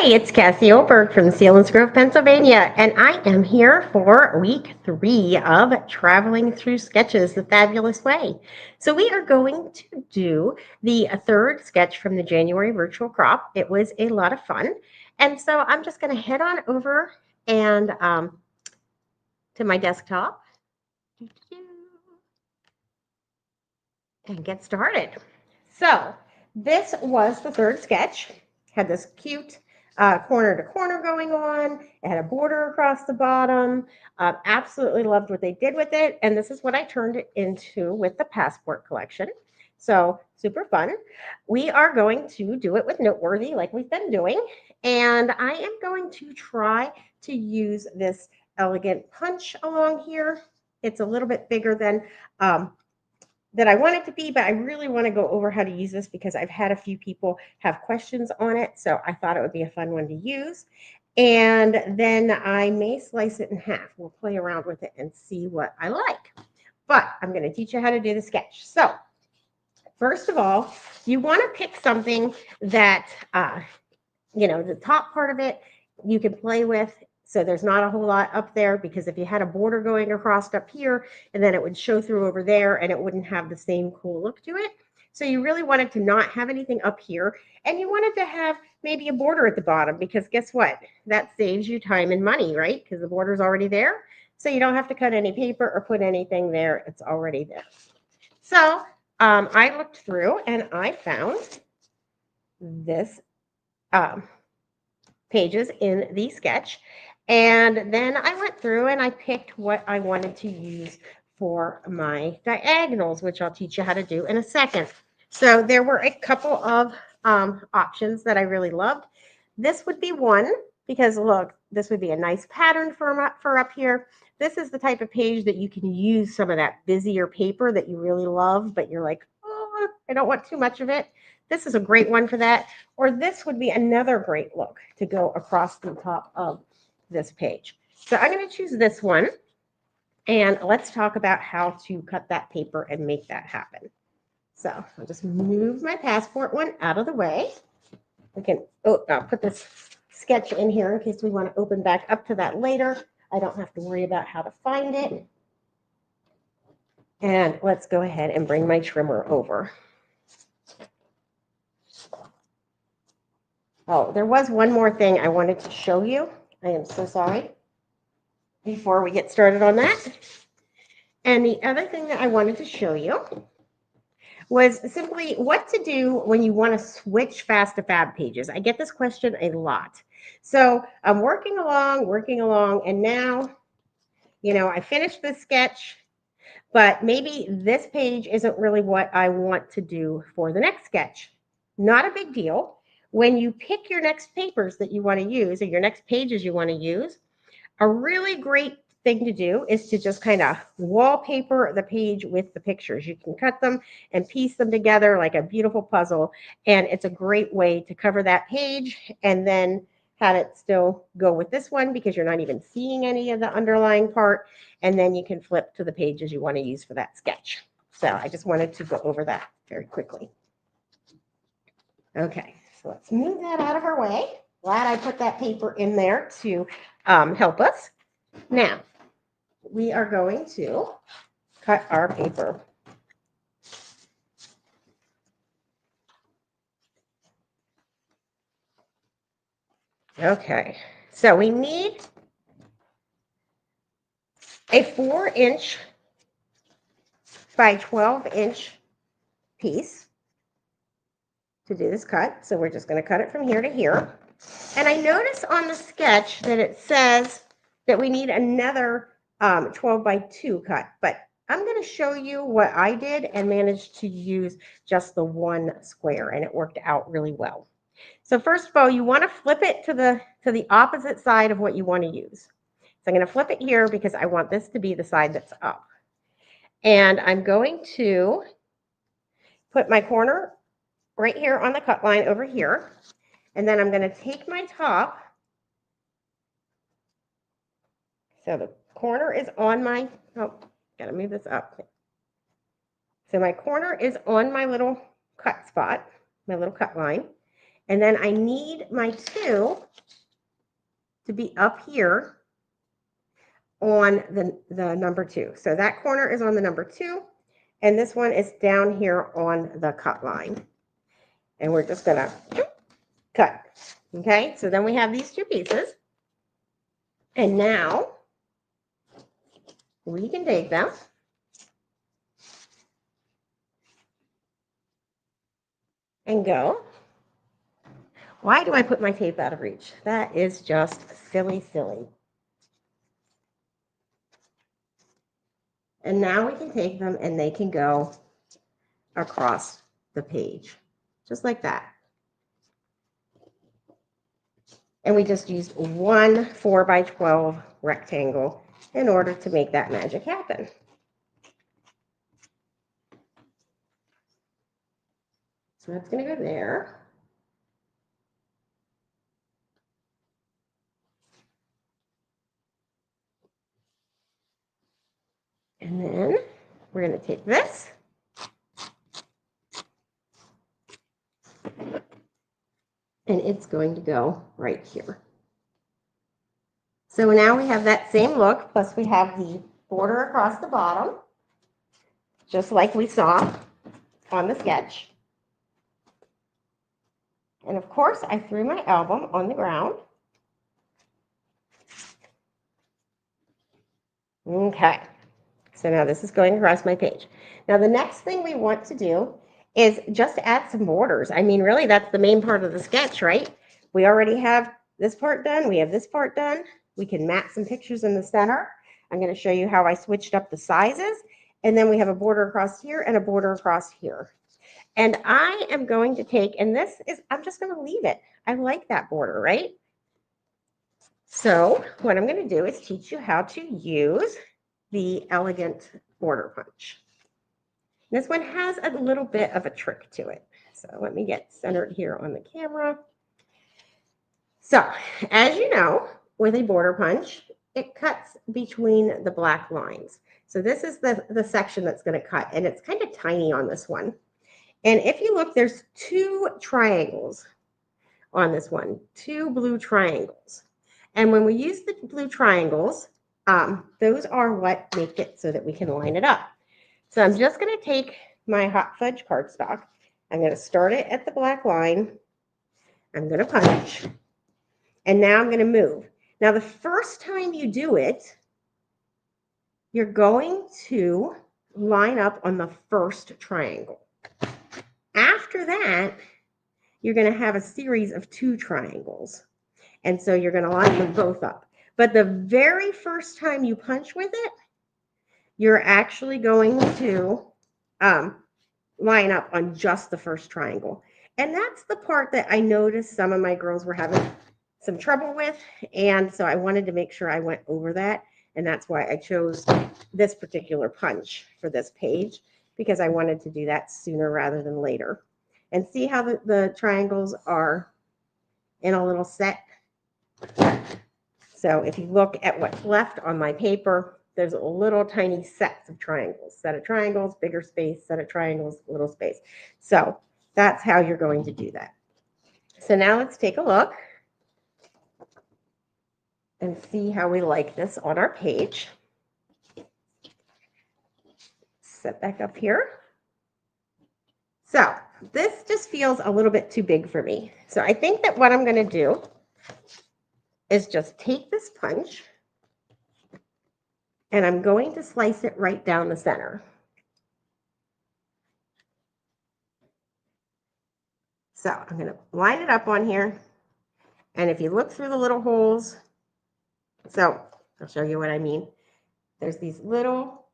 Hi, it's Cassie Oelberg from Sealands Grove, Pennsylvania, and I am here for week 3 of Traveling Through Sketches the Fabulous Way. So we are going to do the third sketch from the January virtual crop. It was a lot of fun, and so I'm just going to head on over and to my desktop and get started. So this was the third sketch. Had this cute corner to corner going on. It had a border across the bottom. Absolutely loved what they did with it. And this is what I turned it into with the passport collection. So super fun. We are going to do it with Noteworthy like we've been doing. And I am going to try to use this elegant punch along here. It's a little bit bigger than that I want it to be, but I really want to go over how to use this because I've had a few people have questions on it. So I thought it would be a fun one to use. And then I may slice it in half. We'll play around with it and see what I like. But I'm going to teach you how to do the sketch. So first of all, you want to pick something that, the top part of it you can play with. So there's not a whole lot up there because if you had a border going across up here and then it would show through over there and it wouldn't have the same cool look to it. So you really wanted to not have anything up here and you wanted to have maybe a border at the bottom because guess what? That saves you time and money, right? Because the border's already there. So you don't have to cut any paper or put anything there. It's already there. So I looked through and I found this pages in the sketch. And then I went through and I picked what I wanted to use for my diagonals, which I'll teach you how to do in a second. So there were a couple of options that I really loved. This would be one because look, this would be a nice pattern for up here. This is the type of page that you can use some of that busier paper that you really love, but you're like, oh, I don't want too much of it. This is a great one for that. Or this would be another great look to go across the top of this page. So I'm going to choose this one. And let's talk about how to cut that paper and make that happen. So I'll just move my passport one out of the way. We can I'll put this sketch in here in case we want to open back up to that later. I don't have to worry about how to find it. And let's go ahead and bring my trimmer over. Oh, there was one more thing I wanted to show you. I am so sorry. Before we get started on that. And the other thing that I wanted to show you was simply what to do when you want to switch fast to fab pages. I get this question a lot. So I'm working along, and now, I finished this sketch, but maybe this page isn't really what I want to do for the next sketch. Not a big deal. When you pick your next papers that you want to use or your next pages you want to use, a really great thing to do is to just kind of wallpaper the page with the pictures. You can cut them and piece them together like a beautiful puzzle. And it's a great way to cover that page and then have it still go with this one because you're not even seeing any of the underlying part. And then you can flip to the pages you want to use for that sketch. So I just wanted to go over that very quickly. Okay, so let's move that out of our way. Glad I put that paper in there to help us. Now, we are going to cut our paper. Okay, so we need a 4-inch by 12-inch piece to do this cut. So we're just going to cut it from here to here. And I notice on the sketch that it says that we need another 12 by 2 cut, but I'm going to show you what I did and managed to use just the one square, and it worked out really well. So first of all, you want to flip it to the opposite side of what you want to use. So I'm going to flip it here because I want this to be the side that's up. And I'm going to put my corner right here on the cut line over here. And then I'm going to take my top. So the corner is on my, got to move this up. So my corner is on my little cut spot, my little cut line. And then I need my 2 to be up here on the number 2. So that corner is on the number 2, and this one is down here on the cut line. And we're just gonna cut. Okay, so then we have these 2 pieces. And now we can take them and go. Why do I put my tape out of reach? That is just silly, silly. And now we can take them and they can go across the page, just like that. And we just used one 4x12 rectangle in order to make that magic happen. So that's going to go there. And then we're going to take this and it's going to go right here. So now we have that same look, plus we have the border across the bottom, just like we saw on the sketch. And of course, I threw my album on the ground. Okay, so now this is going across my page. Now the next thing we want to do is just add some borders. I mean, really, that's the main part of the sketch, right? We already have this part done. We have this part done. We can mat some pictures in the center. I'm going to show you how I switched up the sizes. And then we have a border across here and a border across here. And I am going to take, and this is, I'm just going to leave it. I like that border, right? So what I'm going to do is teach you how to use the elegant border punch. This one has a little bit of a trick to it. So let me get centered here on the camera. So as you know, with a border punch, it cuts between the black lines. So this is the section that's going to cut, and it's kind of tiny on this one. And if you look, there's 2 triangles on this one, 2 blue triangles. And when we use the blue triangles, those are what make it so that we can line it up. So I'm just going to take my hot fudge cardstock. I'm going to start it at the black line. I'm going to punch. And now I'm going to move. Now, the first time you do it, you're going to line up on the first triangle. After that, you're going to have a series of 2 triangles. And so you're going to line them both up. But the very first time you punch with it, you're actually going to line up on just the first triangle. And that's the part that I noticed some of my girls were having some trouble with. And so I wanted to make sure I went over that. And that's why I chose this particular punch for this page, because I wanted to do that sooner rather than later. And see how the triangles are in a little set. So if you look at what's left on my paper, there's a little tiny sets of triangles. Set of triangles, bigger space, set of triangles, little space. So that's how you're going to do that. So now let's take a look and see how we like this on our page. Set back up here. So this just feels a little bit too big for me. So I think that what I'm going to do is just take this punch and I'm going to slice it right down the center. So I'm going to line it up on here. And if you look through the little holes, so I'll show you what I mean. There's these little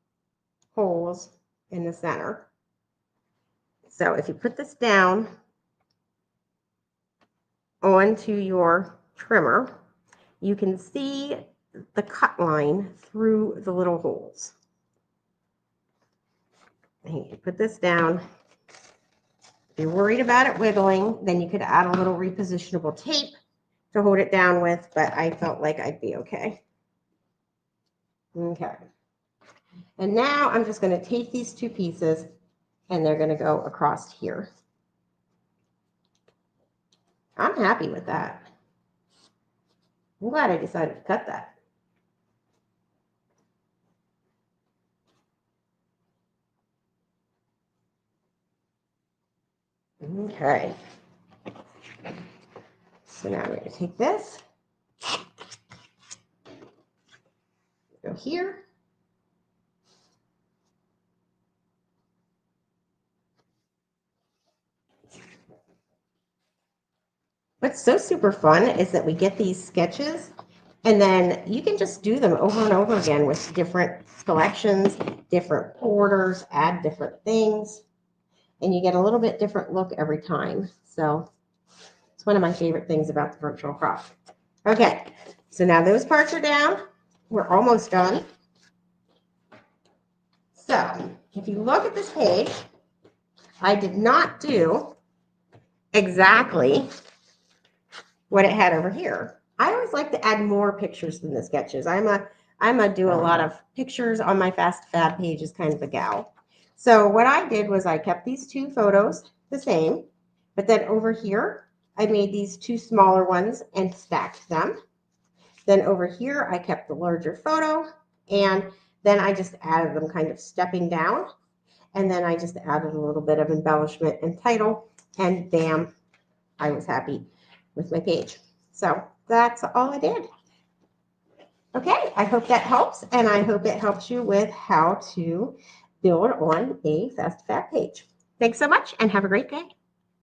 holes in the center. So if you put this down onto your trimmer, you can see the cut line through the little holes. And you put this down. If you're worried about it wiggling, then you could add a little repositionable tape to hold it down with, but I felt like I'd be okay. Okay. And now I'm just going to take these 2 pieces and they're going to go across here. I'm happy with that. I'm glad I decided to cut that. Okay. So now I'm going to take this, go here. What's so super fun is that we get these sketches and then you can just do them over and over again with different collections, different borders, add different things, and you get a little bit different look every time. So it's one of my favorite things about the virtual crop. Okay, so now those parts are down. We're almost done. So if you look at this page, I did not do exactly what it had over here. I always like to add more pictures than the sketches. I'm a do a lot of pictures on my Fast Fab page as kind of a gal. So what I did was I kept these two photos the same, but then over here, I made these two smaller ones and stacked them. Then over here, I kept the larger photo, and then I just added them kind of stepping down. And then I just added a little bit of embellishment and title, and bam, I was happy with my page. So that's all I did. Okay, I hope that helps, and I hope it helps you with how to build on a Fast Fab page. Thanks so much, and have a great day.